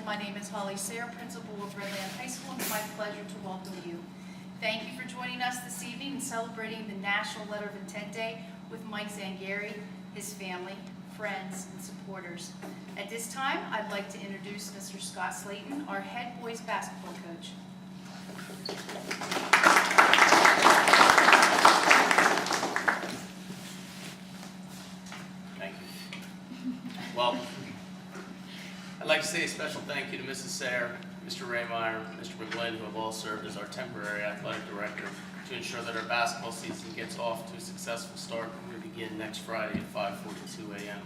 My name is Holly Sayre, principal of Redland High School, and it's my pleasure to welcome you. Thank you for joining us this evening and celebrating the National Letter of Intent Day with Mike Zangari, his family, friends, and supporters. At this time, I'd like to introduce Mr. Scott Slayton, our head boys basketball coach. Thank you. Well, I'd like to say a special thank you to Mrs. Sayre, Mr. Raymeyer, Mr. McGlynn, who have all served as our temporary athletic director to ensure that our basketball season gets off to a successful start when we begin next Friday at 5:42 a.m.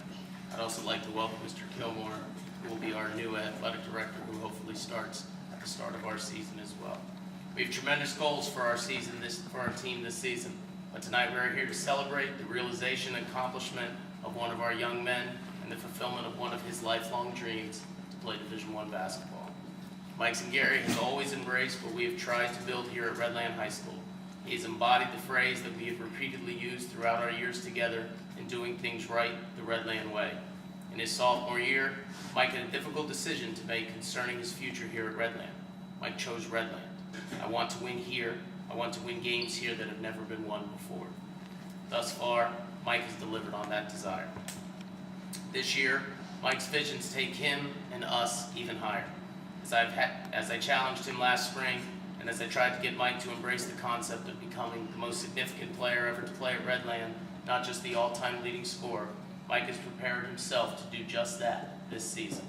I'd also like to welcome Mr. Kilmore, who will be our new athletic director, who hopefully starts at the start of our season as well. We have tremendous goals for our team this season, but tonight we are here to celebrate the realization and accomplishment of one of our young men and the fulfillment of one of his lifelong dreams to play Division I basketball. Mike Zangari has always embraced what we have tried to build here at Redland High School. He has embodied the phrase that we have repeatedly used throughout our years together in doing things right the Redland way. In his sophomore year, Mike had a difficult decision to make concerning his future here at Redland. Mike chose Redland. I want to win here. I want to win games here that have never been won before. Thus far, Mike has delivered on that desire. This year, Mike's visions take him and us even higher. As I challenged him last spring, and as I tried to get Mike to embrace the concept of becoming the most significant player ever to play at Redland, not just the all-time leading scorer, Mike has prepared himself to do just that this season.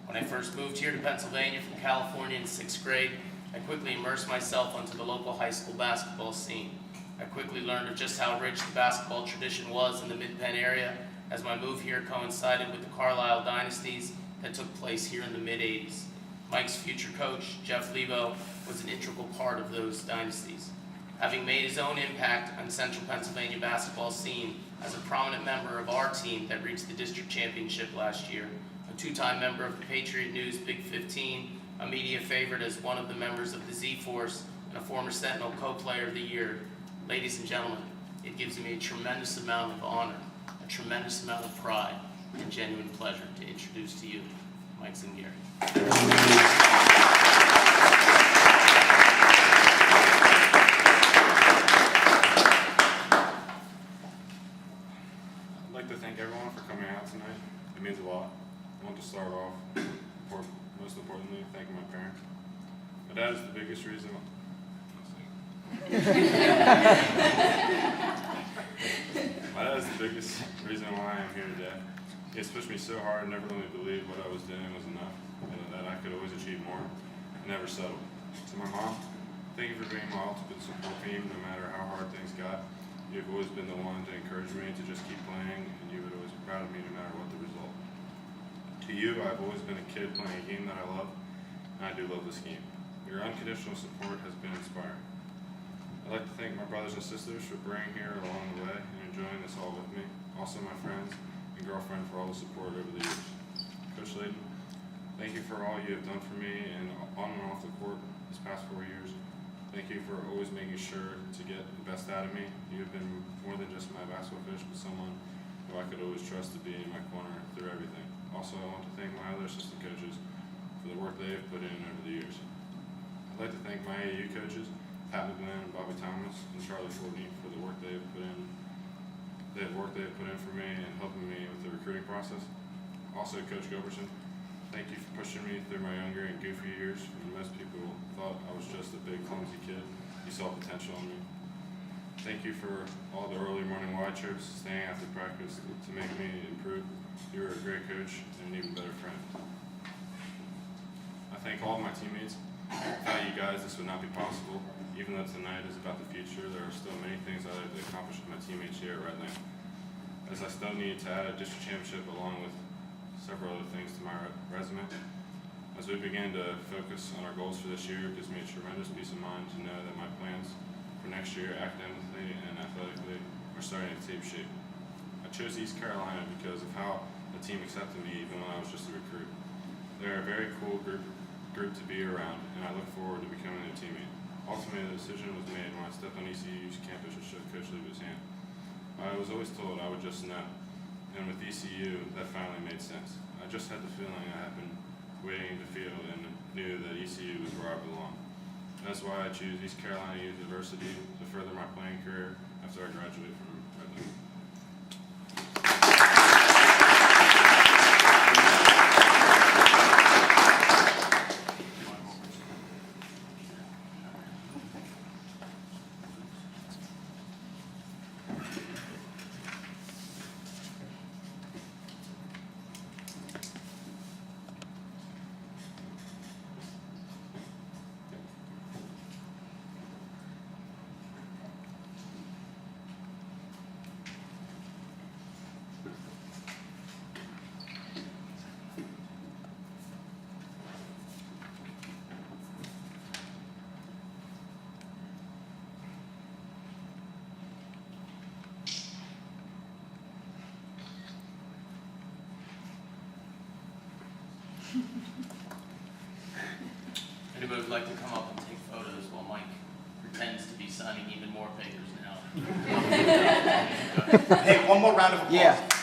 When I first moved here to Pennsylvania from California in 6th grade, I quickly immersed myself onto the local high school basketball scene. I quickly learned of just how rich the basketball tradition was in the Mid-Penn area, as my move here coincided with the Carlisle dynasties that took place here in the mid-'80s. Mike's future coach, Jeff Lebo, was an integral part of those dynasties. Having made his own impact on the Central Pennsylvania basketball scene as a prominent member of our team that reached the district championship last year, a two-time member of the Patriot News Big 15, a media favorite as one of the members of the Z-Force, and a former Sentinel Co-Player of the Year, ladies and gentlemen, it gives me a tremendous amount of honor, a tremendous amount of pride, and genuine pleasure to introduce to you Mike Zangari. I'd like to thank everyone for coming out tonight. It means a lot. I want to start off, most importantly, thanking my parents. My dad is the biggest reason. My dad is the biggest reason why I'm here today. He has pushed me so hard and never let me believe what I was doing was enough, and that I could always achieve more and never settle. To my mom, thank you for being my ultimate support team no matter how hard things got. You've always been the one to encourage me to just keep playing, and you would always be proud of me no matter what the result. To you, I've always been a kid playing a game that I love, and I do love this game. Your unconditional support has been inspiring. I'd like to thank my brothers and sisters for being here along the way and enjoying this all with me. Also my friends and girlfriend for all the support over the years. Coach Slayton, thank you for all you have done for me and on and off the court this past 4 years. Thank you for always making sure to get the best out of me. You have been more than just my basketball coach, but someone who I could always trust to be in my corner through everything. Also, I want to thank my other assistant coaches for the work they have put in over the years. I'd like to thank my AAU coaches, Pat McGlynn, Bobby Thomas, and Charlie Fortney for the work they have put in. For me and helping me with the recruiting process. Also, Coach Gilbertson, thank you for pushing me through my younger and goofy years when most people thought I was just a big, clumsy kid. You saw potential in me. Thank you for all the early morning wide trips, staying after practice to make me improve. You were a great coach and an even better friend. I thank all of my teammates. Without you guys, this would not be possible. Even though tonight is about the future, there are still many things I'd like to accomplish with my teammates here at Redland. As I still need to add a district championship along with several other things to my resume. As we begin to focus on our goals for this year, it gives me a tremendous peace of mind to know that my plans for next year, academically and athletically, are starting to take shape. I chose East Carolina because of how the team accepted me even when I was just a recruit. They're a very cool group to be around, and I look forward to becoming their teammate. Ultimately, the decision was made when I stepped on ECU's campus and shook Coach Levy's hand. I was always told I would just know, and with ECU, that finally made sense. I just had the feeling I had been waiting to feel knew that ECU was where I belonged. And that's why I choose East Carolina University to further my playing career after I graduate from Redland. Anybody would like to come up and take photos while Mike pretends to be signing even more papers now? Hey, one more round of applause. Yeah.